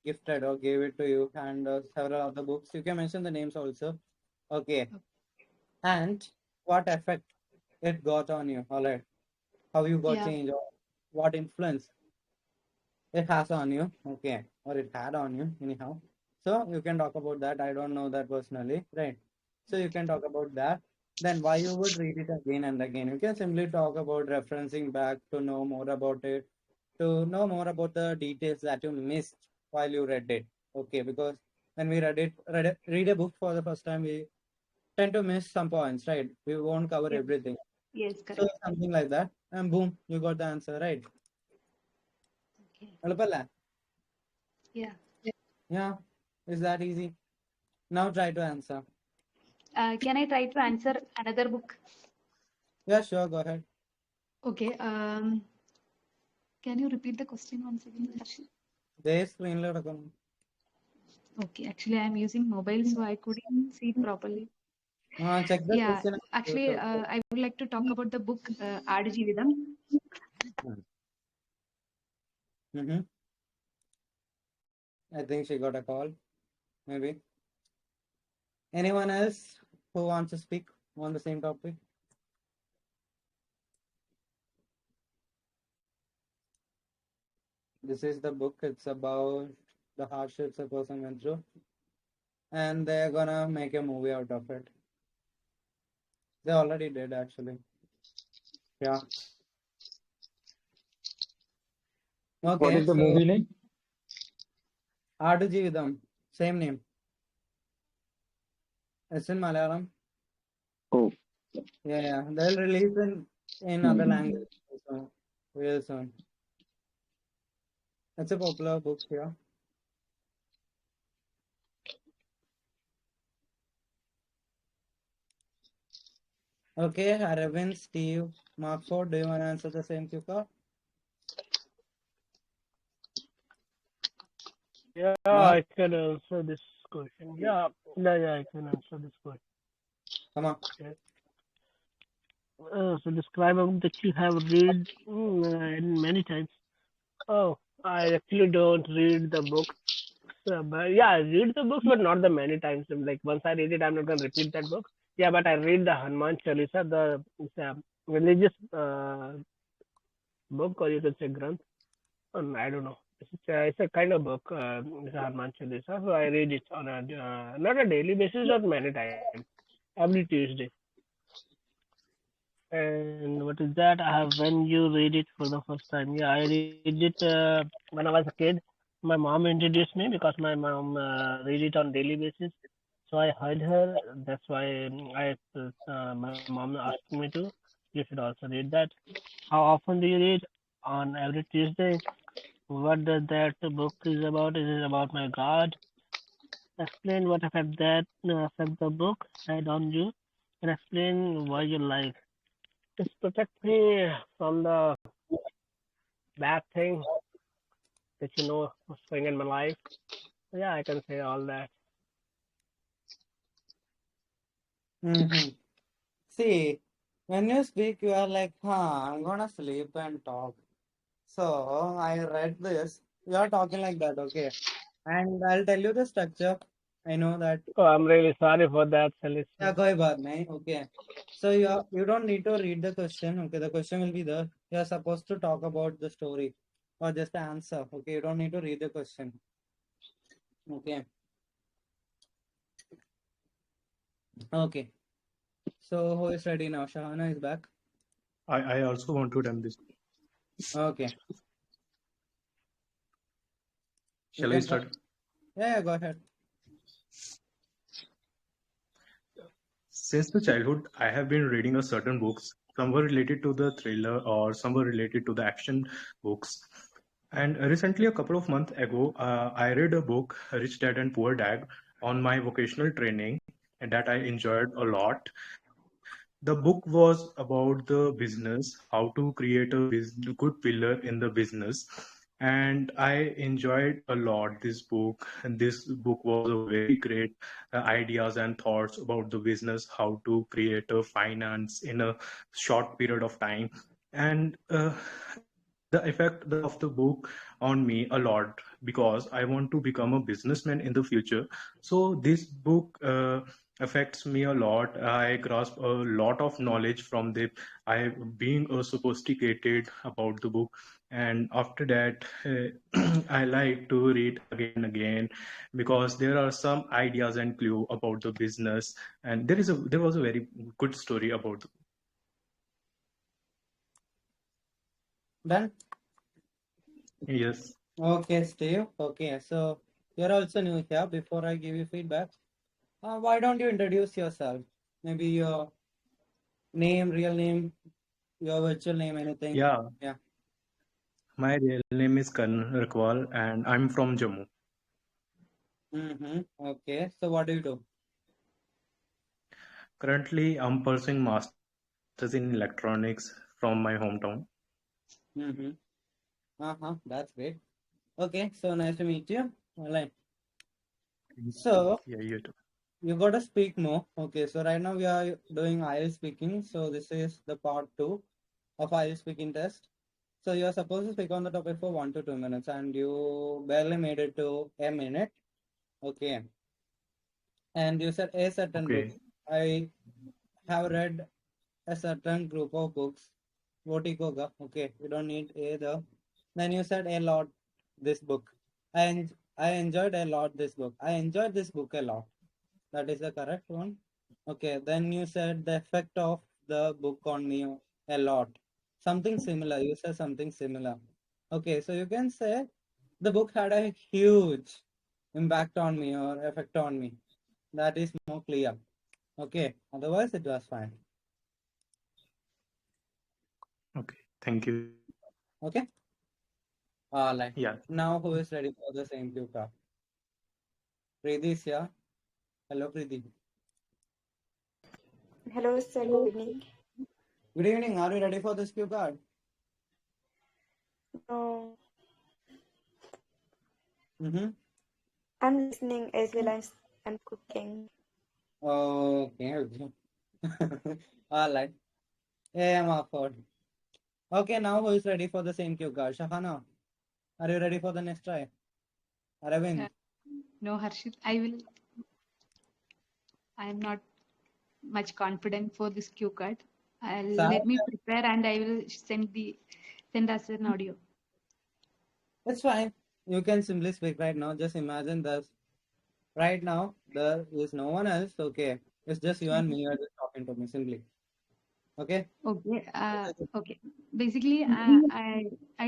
S1: gifted or gave it to you, and several other books. You can mention the names also. Okay. And what effect it got on you, all right? How you got
S2: Yeah.
S1: changed, or what influence it has on you, okay, or it had on you, anyhow. So you can talk about that. I don't know that personally, right? So you can talk about that. Then why you would read it again and again. You can simply talk about referencing back to know more about it, to know more about the details that you missed while you read it. Okay, because when we read a book for the first time, we tend to miss some points, right? We won't cover
S2: Yes.
S1: everything.
S2: Yes.
S1: So
S2: Correct.
S1: something like that, and boom, you got the answer, right?
S2: Okay.
S1: Alapala.
S2: Yeah.
S1: Yeah, is that easy? Now try to answer.
S2: Can I try to answer another book?
S1: Yeah, sure, go ahead.
S2: Okay. Can you repeat the question once again, Harshit?
S1: There screen lo rakam.
S2: Okay. Actually, I'm using mobile, so I couldn't see it properly.
S1: Check the
S2: Yeah.
S1: question.
S2: Actually, I would like to talk about the book Aadu Jeevitham.
S1: Mm-hmm. I think she got a call. Maybe. Anyone else who wants to speak on the same topic? This is the book. It's about the hardships a person went through, and they're gonna make a movie out of it. They already did, actually. Yeah.
S6: What
S1: Okay,
S6: is the
S1: so
S6: movie name?
S1: Aadu Jeevitham, same name. It's in Malayalam.
S6: Oh,
S1: Yeah, they'll release in other
S6: hmm.
S1: languages also real soon. It's a popular book here. Okay, Aravind, Steve, Markford, do you want to answer the same Kuka?
S4: Yeah,
S1: Mark,
S4: I can answer this question. Yeah, I can answer this question.
S1: come on.
S4: So describe a book that you have read many times. Oh, I actually don't read the books, but yeah, I read the books, but not the many times. Like once I read it, I'm not gonna repeat that book. Yeah, but I read the Hanuman Chalisa, the it's a religious book, or you can say Granth. I don't know. It's a kind of book. It's a Hanuman Chalisa, so I read it on a not a daily basis, not many times. Every Tuesday. And what is that? I have when you read it for the first time. Yeah, I read it when I was a kid. My mom introduced me because my mom read it on daily basis. So I heard her. That's why my mom asked me to. You should also read that. How often do you read? On every Tuesday. What does that book is about? Is it about my God? Explain what affect that affect the book read on you, and explain why you like. It protects me from the bad thing that what's going in my life. So yeah, I can say all that.
S1: Mm-hmm. See, when you speak, you are like, I'm gonna sleep and talk. So I read this. You are talking like that, okay? And I'll tell you the structure. I know that.
S4: Oh, I'm really sorry for that,
S1: Yeah,
S4: Celestia.
S1: koi baat nahi. Okay. So you don't need to read the question. Okay, the question will be there. You are supposed to talk about the story or just answer. Okay, you don't need to read the question. Okay. Okay. So who is ready now? Shahana is back.
S8: I also want to run this.
S1: Okay. You
S8: Shall I
S1: can start.
S8: start?
S1: Yeah, go ahead.
S8: Since the childhood, I have been reading a certain books. Some were related to the thriller or some were related to the action books. And recently, a couple of months ago, I read a book, Rich Dad and Poor Dad, on my vocational training, and that I enjoyed a lot. The book was about the business, how to create a good pillar in the business. And I enjoyed a lot this book. And this book was a very great ideas and thoughts about the business, how to create a finance in a short period of time. And the effect of the book on me a lot because I want to become a businessman in the future. So this book affects me a lot. I grasp a lot of knowledge from the I being a sophisticated about the book, and after that I like to read again and again because there are some ideas and clue about the business, and there was a very good story about the
S1: Done?
S8: yes.
S1: Okay, Steve. Okay, so you're also new here. Before I give you feedback, why don't you introduce yourself? Maybe your name, real name, your virtual name, anything.
S8: Yeah,
S1: Yeah.
S8: my real name is Karan Rakwal and I'm from Jammu.
S1: Mm-hmm. Okay. So what do you do?
S8: Currently, I'm pursuing masters in electronics from my hometown.
S1: Mm-hmm. Uh-huh. That's great. Okay. So nice to meet you. Alright. So
S8: Yeah, you too.
S1: you gotta speak more. Okay. So right now we are doing IELTS speaking. So this is the part 2 of IELTS speaking test. So you're supposed to speak on the topic for 1 to 2 minutes, and you barely made it to a minute. Okay. And you said a certain book.
S8: Okay.
S1: I have read a certain group of books. Voticoga. Okay, we don't need a the. Then you said a lot this book. I enjoyed a lot this book. I enjoyed this book a lot. That is the correct one. Okay, then you said the effect of the book on me a lot. Something similar. You said something similar. Okay, so you can say the book had a huge impact on me or effect on me. That is more clear. Okay, otherwise it was fine.
S8: Okay. Thank you.
S1: Okay, like
S8: Yeah.
S1: now who is ready for the same cue card? Preeti is here. Hello, Preeti.
S9: Hello, sir. Good evening.
S1: Good evening. Are you ready for this cue card?
S9: No,
S1: Mm-hmm.
S9: I'm listening as well as I'm cooking.
S1: Okay. All right. Yeah, I'm offered. Okay, now who is ready for the same cue card? Shahana, are you ready for the next try? Aravind.
S2: No, Harshit, I am not much confident for this cue card. Let me prepare and I will send us an audio.
S1: It's fine. You can simply speak right now. Just imagine this. Right now, there is no one else. Okay. It's just you and me. You're just talking to me simply. Okay.
S2: Okay. Okay. Basically, I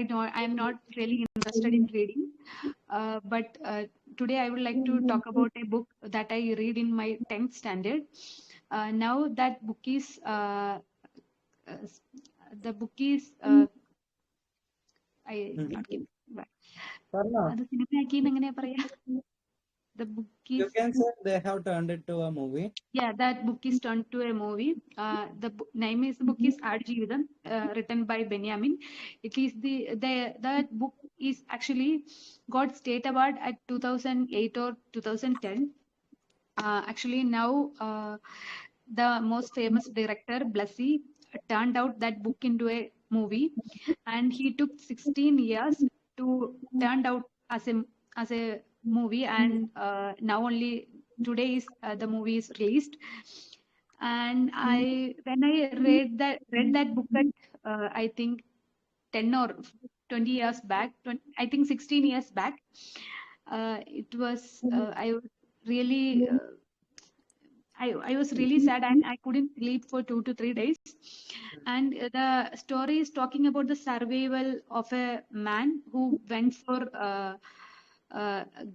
S2: know I am not really interested in reading, but today I would like to talk about a book that I read in my 10th standard. Now that book is uh, the book is I
S1: Mm-hmm.
S2: not give.
S1: Parna.
S2: അത് സിനിമയാക്കിന്ന് എങ്ങനെയാ പറയാ The book
S1: You
S2: is,
S1: can say they have turned it to a movie.
S2: yeah, that book is turned to a movie. The name is the book is Adjividam, written by Benjamin. It is that book is actually got state award at 2008 or 2010. Actually, now the most famous director, Blassie, turned out that book into a movie, and he took 16 years to turn out as a movie, and now only today is the movie is released. And when I read that book at I think 10 or 20 years back, I think 16 years back, it was I was really I was really sad and I couldn't sleep for 2 to 3 days. And the story is talking about the survival of a man who went for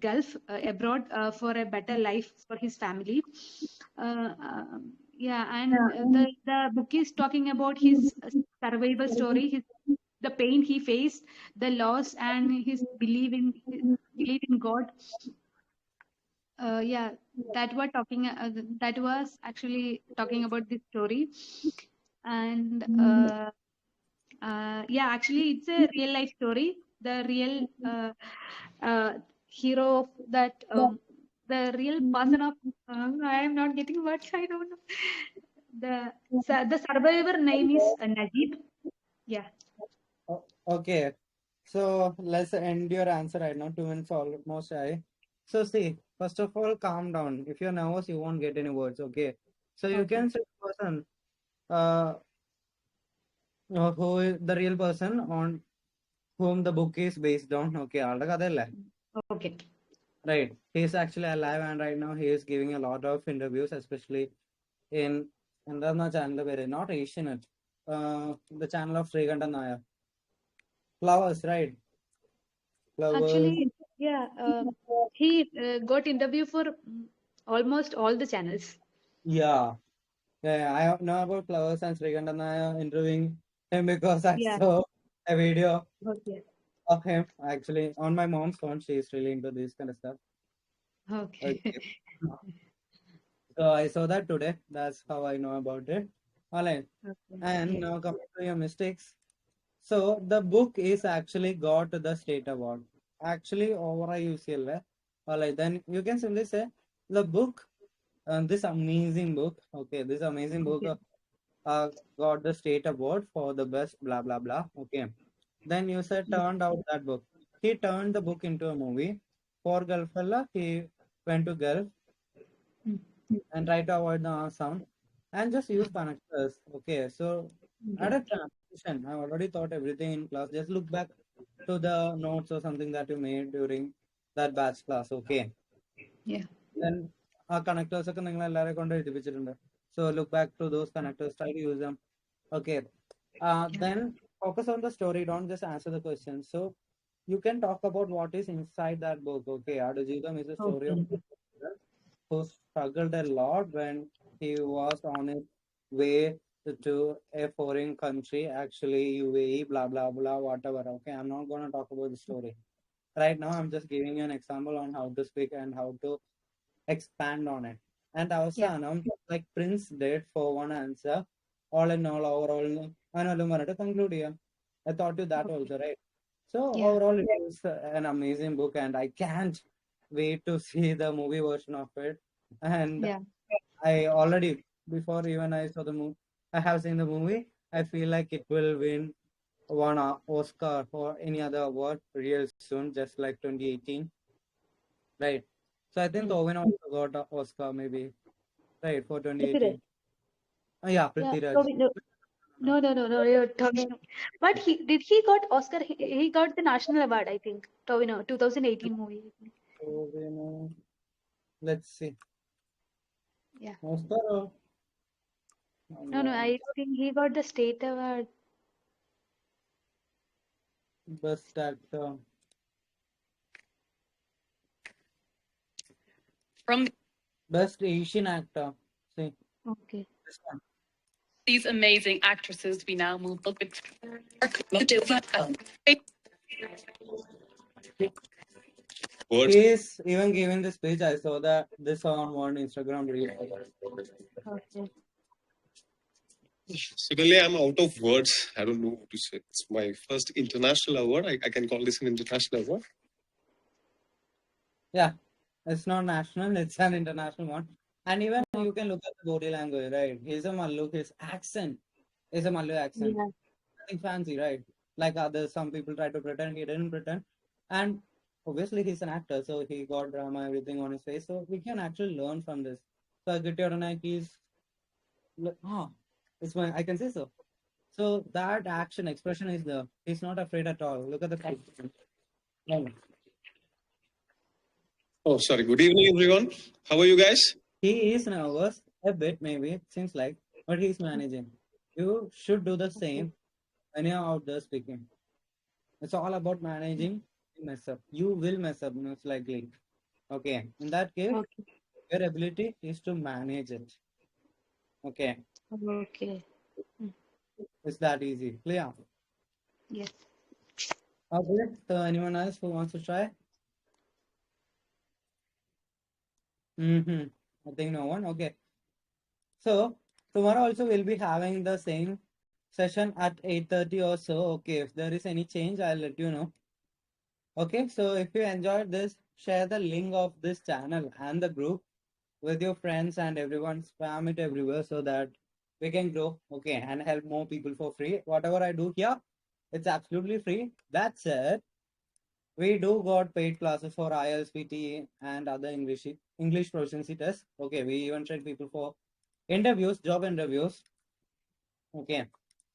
S2: Gulf abroad for a better life for his family. Yeah, and the book is talking about his survival story, the pain he faced, the loss, and his belief in God. Yeah, that was actually talking about this story, and yeah, actually, it's a real life story. The real hero of that, the real person of, I am not getting words. I don't know. The survivor name is Najib. Yeah.
S1: Okay. So let's end your answer right now. 2 minutes almost shy. So see, first of all, calm down. If you're nervous, you won't get any words. Okay. So you
S2: Okay.
S1: can say the person, uh, who is the real person on whom the book is based on. Okay,
S2: Okay.
S1: right. He is actually alive, and right now he is giving a lot of interviews, especially in the channel, not Asianet, the channel of Srikandan Nair. Flowers, right? Flowers.
S2: Actually, yeah, he got interview for almost all the channels.
S1: Yeah. Yeah, I know about Flowers and Srikandan Nair interviewing him because I
S2: Yeah.
S1: saw a video
S2: Okay.
S1: of him actually on my mom's phone. She is really into this kind of stuff.
S2: Okay.
S1: Okay. So I saw that today. That's how I know about it. All right.
S2: Okay.
S1: And
S2: Yes.
S1: now coming to your mistakes. So the book is actually got the state award. Actually, over a UCL. All right. Then you can simply say the book, this amazing book. Okay, this amazing book
S2: Okay.
S1: got the state award for the best blah blah blah. Okay. Then you said turned out that book. He turned the book into a movie. For Gulf fella, he went to Gulf
S2: Mm.
S1: and try to avoid the R sound and just use connectors. Okay, so at
S2: Okay.
S1: a transition, I already taught everything in class. Just look back to the notes or something that you made during that batch class. Okay,
S2: Yeah.
S1: then ആ connectors ഒക്കെ നിങ്ങൾ എല്ലാവരെ കൊണ്ട് എഴുതിപ്പിച്ചിട്ടുണ്ട്. So look back to those connectors, try to use them. Okay, then focus on the story. Don't just answer the question. So you can talk about what is inside that book. Okay, Adu Jeetam is a story of
S2: Okay.
S1: who struggled a lot when he was on his way to a foreign country, actually UAE, blah blah blah, whatever. Okay, I'm not gonna talk about the story right now. I'm just giving you an example on how to speak and how to expand on it. And also,
S2: Yeah.
S1: like Prince did for one answer, all in all, overall, to conclude here. I thought you that
S2: Okay.
S1: also, right? So
S2: Yeah.
S1: overall, it is an amazing book, and I can't wait to see the movie version of it. And
S2: Yeah.
S1: I already, before even I saw the movie, I have seen the movie. I feel like it will win one Oscar or any other award real soon, just like 2018, right? So I think
S2: Mm.
S1: Owen also got an Oscar, maybe, right, for
S2: Prithviraj.
S1: 2018. Oh, yeah,
S2: Yeah.
S1: Prithviraj.
S2: No, no, no, no. You're talking. But he got Oscar. He got the national award, I think. Tovino, 2018 movie. I think.
S1: So, let's see.
S2: Yeah.
S1: Oscar or
S2: No, no. I think he got the state award.
S1: Best Actor.
S10: From
S1: Best Asian Actor. See,
S2: Okay.
S1: this one.
S10: these amazing actresses, we now move up with
S11: words.
S1: He is even giving the speech. I saw that this on one Instagram reel.
S9: Okay.
S11: Suddenly, I'm out of words. I don't know what to say. It's my first international award. I can call this an international award.
S1: Yeah, it's not national, it's an international one. And even you can look at the body language, right? He's a Mallu, his accent is a Mallu accent.
S9: Yeah.
S1: Nothing fancy, right? Like others, some people try to pretend, he didn't pretend. And obviously, he's an actor, so he got drama, everything on his face. So we can actually learn from this. So Aditya Ronak is, it's my, I can say so. So that action expression is there. He's not afraid at all. Look at the face. No.
S11: Oh, sorry. Good evening, everyone. How are you guys?
S1: He is nervous, a bit maybe, it seems like, but he's managing. You should do the same when you're out there speaking. It's all about managing. You mess up. You will mess up, most likely. Okay. In that case,
S9: Okay.
S1: your ability is to manage it. Okay.
S9: Okay.
S1: It's that easy. Clear?
S9: Yes.
S1: Okay. So anyone else who wants to try? I think no one. Okay. So tomorrow also we'll be having the same session at 8:30 or so. Okay. If there is any change, I'll let you know. Okay. So if you enjoyed this, share the link of this channel and the group with your friends and everyone. Spam it everywhere so that we can grow. Okay. And help more people for free. Whatever I do here, it's absolutely free. That's it. We do got paid classes for IELTS, PT, and other English proficiency tests. Okay, we even train people for interviews, job interviews. Okay,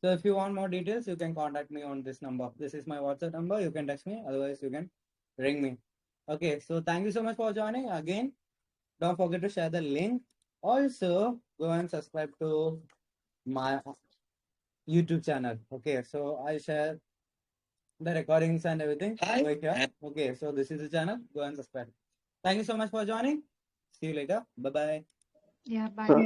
S1: so if you want more details, you can contact me on this number. This is my WhatsApp number. You can text me. Otherwise, you can ring me. Okay, so thank you so much for joining. Again, don't forget to share the link. Also, go and subscribe to my YouTube channel. Okay, so I share the recordings and everything over here. Okay, so this is the channel. Go and subscribe. Thank you so much for joining. See you later. Bye bye.
S2: Yeah, bye.
S3: So